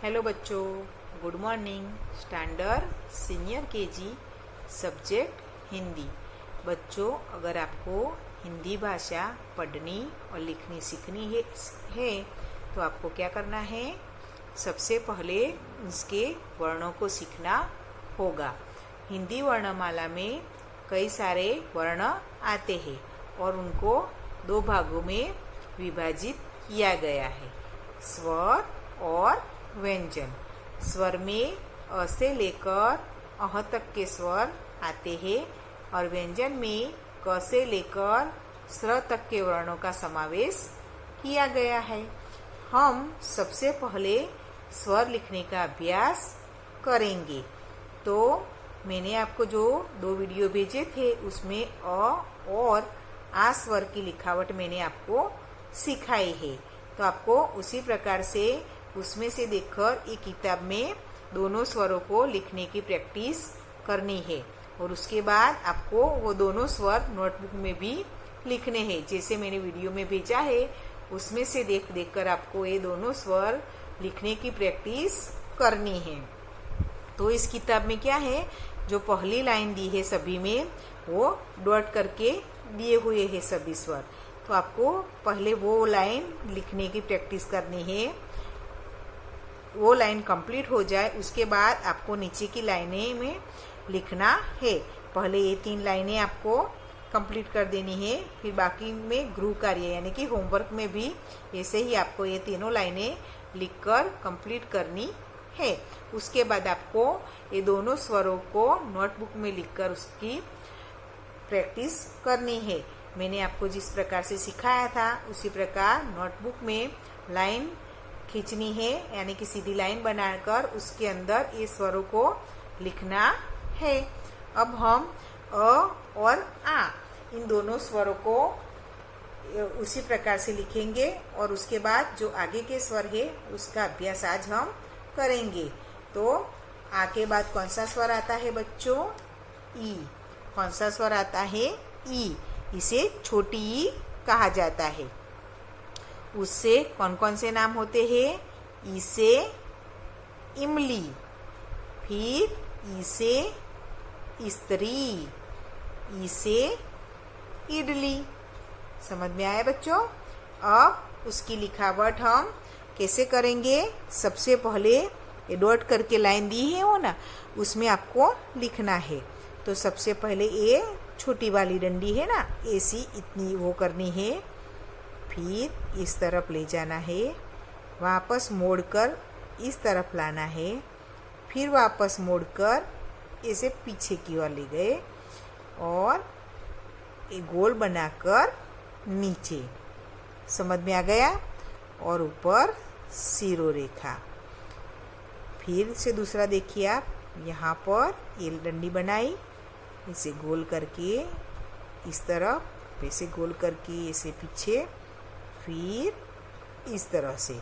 Hello बच्चों, good morning. Standard senior KG, subject Hindi. बच्चों, अगर आपको हिंदी भाषा पढ़नी और लिखनी सीखनी है तो आपको क्या करना है? सबसे पहले उसके वर्णों को सीखना होगा। हिंदी वर्णमाला में कई सारे वर्ण आते हैं और उनको दो भागों में विभाजित किया गया है, स्वर और व्यंजन। स्वर में अ से लेकर अह तक के स्वर आते हैं और व्यंजन में क से लेकर स्र तक के वर्णों का समावेश किया गया है। हम सबसे पहले स्वर लिखने का अभ्यास करेंगे। तो मैंने आपको जो दो वीडियो भेजे थे उसमें अ और आ स्वर की लिखावट मैंने आपको सिखाई है। तो आपको उसी प्रकार से उसमें से देखकर एक किताब में दोनों स्वरों को लिखने की प्रैक्टिस करनी है और उसके बाद आपको वो दोनों स्वर नोटबुक में भी लिखने हैं। जैसे मैंने वीडियो में भेजा है उसमें से देख कर आपको ये दोनों स्वर लिखने की प्रैक्टिस करनी है। तो इस किताब में क्या है, जो पहली लाइन दी है सभी में वो डॉट करके दिए हुए हैं सभी स्वर। तो आपको पहले वो लाइन लिखने की प्रैक्टिस करनी है। वो लाइन कंप्लीट हो जाए उसके बाद आपको नीचे की लाइनें में लिखना है। पहले ये 3 लाइनें आपको कंप्लीट कर देनी है, फिर बाकी में गृह कार्य यानी कि होमवर्क में भी ऐसे ही आपको ये तीनों लाइनें लिखकर कंप्लीट करनी है। उसके बाद आपको ये दोनों स्वरों को नोटबुक में लिखकर उसकी प्रैक्टिस करनी है। मैंने आपको जिस प्रकार से सिखाया था उसी प्रकार नोटबुक में लाइन खींचनी है, यानी कि सीधी लाइन बनाकर उसके अंदर ये स्वरों को लिखना है। अब हम अ और आ इन दोनों स्वरों को उसी प्रकार से लिखेंगे और उसके बाद जो आगे के स्वर है उसका अभ्यास आज हम करेंगे। तो आ के बाद कौन सा स्वर आता है बच्चों? ई। कौन सा स्वर आता है? ई। इसे छोटी ई कहा जाता है। उससे कौन कौन से नाम होते हैं? ई से इमली, फिर ई से स्त्री, ई से इडली। समझ में आया बच्चों? अब उसकी लिखावट हम कैसे करेंगे? सबसे पहले ये डॉट करके लाइन दी है वो ना, उसमें आपको लिखना है। तो सबसे पहले ये छोटी वाली डंडी है ना, ऐसी इतनी वो करनी है, फिर इस तरफ ले जाना है, वापस मोड़कर इस तरफ लाना है, फिर वापस मोड़कर ऐसे पीछे की ओर ले गए और एक गोल बनाकर नीचे। समझ में आ गया? और ऊपर सिरो रेखा। फिर से दूसरा देखिए आप, यहाँ पर ये डंडी बनाई, इसे गोल करके इस तरफ, ऐसे गोल करके ऐसे पीछे, फिर इस तरह से,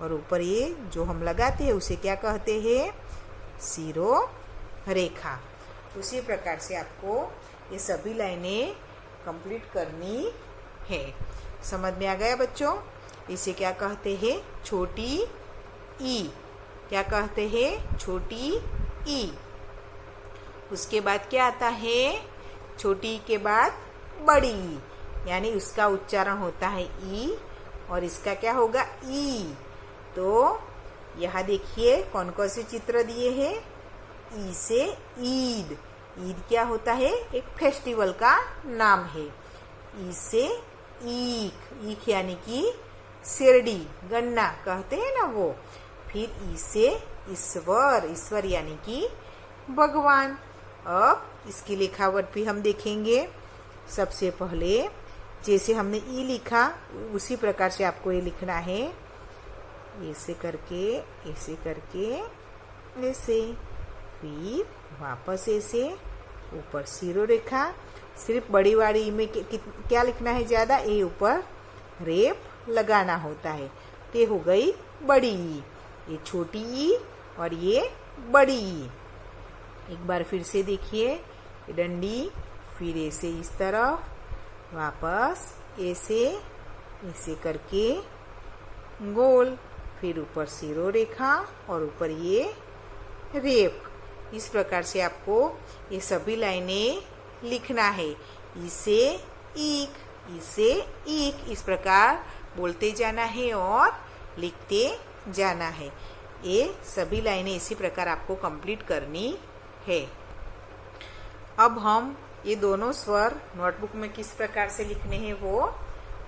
और ऊपर ये जो हम लगाते हैं उसे क्या कहते हैं? सिरो रेखा। उसी प्रकार से आपको ये सभी लाइनें कंप्लीट करनी है। समझ में आ गया बच्चों? इसे क्या कहते हैं? छोटी ई। क्या कहते हैं? छोटी ई। उसके बाद क्या आता है? छोटी ई के बाद बड़ी ई, यानी उसका उच्चारण होता है ई और इसका क्या होगा? ई। तो यहाँ देखिए कौन कौन से चित्र दिए हैं। ई से ईद। ईद क्या होता है? एक फेस्टिवल का नाम है। ई से ईख। ईख यानी कि शिरडी, गन्ना कहते हैं ना वो। फिर ई से ईश्वर। ईश्वर यानी कि भगवान। अब इसकी लिखावट भी हम देखेंगे। सबसे पहले जैसे हमने ई लिखा उसी प्रकार से आपको ये लिखना है। ऐसे करके, ऐसे करके, ऐसे, फिर वापस ऐसे, ऊपर सिरो रेखा। सिर्फ बड़ी वाली ई में क्या लिखना है ज़्यादा? ए ऊपर रेप लगाना होता है। ये हो गई बड़ी ई। ये छोटी ई और ये बड़ी ई। एक बार फिर से देखिए, डंडी, फिर ऐसे इस तरफ, वापस ऐसे, ऐसे करके गोल, फिर ऊपर सीरो रेखा और ऊपर ये रेफ। इस प्रकार से आपको ये सभी लाइनें लिखना है। इसे एक, इसे एक, इस प्रकार बोलते जाना है और लिखते जाना है। ये सभी लाइनें इसी प्रकार आपको कंप्लीट करनी है। अब हम ये दोनों स्वर नोटबुक में किस प्रकार से लिखने हैं वो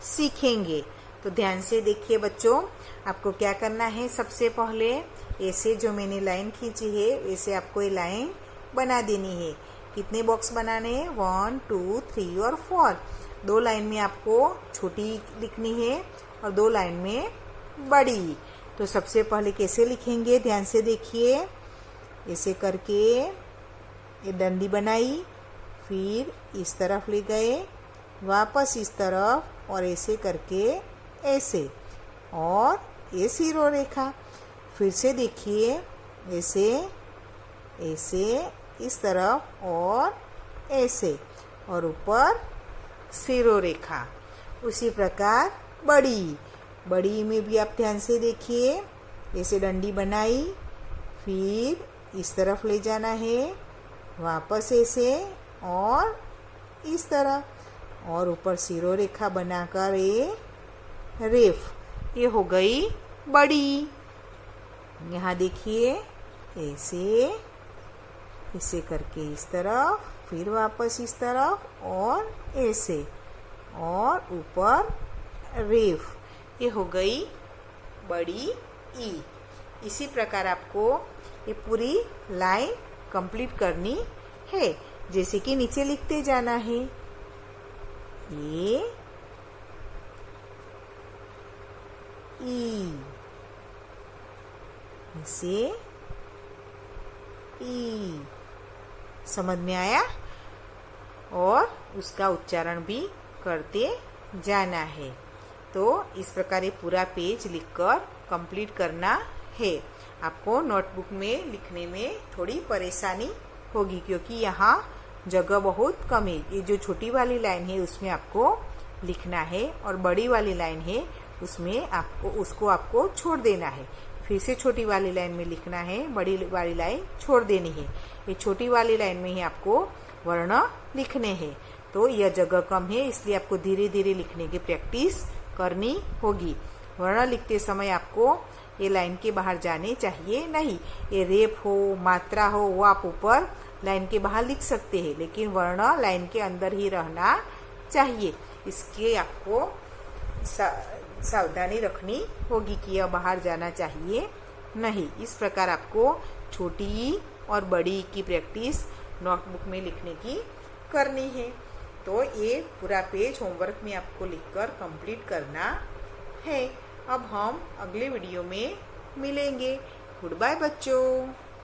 सीखेंगे। तो ध्यान से देखिए बच्चों, आपको क्या करना है। सबसे पहले ऐसे जो मैंने लाइन खींची है ऐसे आपको ये लाइन बना देनी है। कितने बॉक्स बनाने हैं? 1, 2, 3 और 4। 2 लाइन में आपको छोटी लिखनी है और 2 लाइन में बड़ी। तो सबसे पहले कैसे लिखेंगे ध्यान से देखिए। ऐसे करके ये डंडी बनाई, फिर इस तरफ ले गए, वापस इस तरफ और ऐसे करके ऐसे, और ये सीरो रेखा। फिर से देखिए, ऐसे ऐसे इस तरफ और ऐसे, और ऊपर सीरो रेखा। उसी प्रकार बड़ी में भी आप ध्यान से देखिए। ऐसे डंडी बनाई, फिर इस तरफ ले जाना है, वापस ऐसे और इस तरफ, और ऊपर सीरो रेखा बनाकर ये रेफ। ये हो गई बड़ी। यहाँ देखिए, ऐसे करके इस तरफ, फिर वापस इस तरफ और ऐसे, और ऊपर रेफ। ये हो गई बड़ी ई। इसी प्रकार आपको ये पूरी लाइन कंप्लीट करनी है। जैसे कि नीचे लिखते जाना है। ये ई, ऐसे ई। समझ में आया? और उसका उच्चारण भी करते जाना है। तो इस प्रकार ये पूरा पेज लिखकर कंप्लीट करना है। आपको नोटबुक में लिखने में थोड़ी परेशानी होगी क्योंकि यहाँ जगह बहुत कम है। ये जो छोटी वाली लाइन है उसमें आपको लिखना है और बड़ी वाली लाइन है उसमें उसको आपको छोड़ देना है। फिर से छोटी वाली लाइन में लिखना है, बड़ी वाली लाइन छोड़ देनी है। ये छोटी वाली लाइन में ही आपको वर्ण लिखने हैं। तो यह जगह कम है इसलिए आपको धीरे धीरे लिखने की प्रैक्टिस करनी होगी। वर्ण लिखते समय आपको ये लाइन के बाहर जाने चाहिए नहीं। ये रेप हो, मात्रा हो, वो आप ऊपर लाइन के बाहर लिख सकते हैं, लेकिन वर्ण लाइन के अंदर ही रहना चाहिए। इसके आपको सावधानी रखनी होगी कि यह बाहर जाना चाहिए नहीं। इस प्रकार आपको छोटी और बड़ी की प्रैक्टिस नोटबुक में लिखने की करनी है। तो ये पूरा पेज होमवर्क में आपको लिखकर कंप्लीट करना है। अब हम अगले वीडियो में मिलेंगे। गुड बाय बच्चों।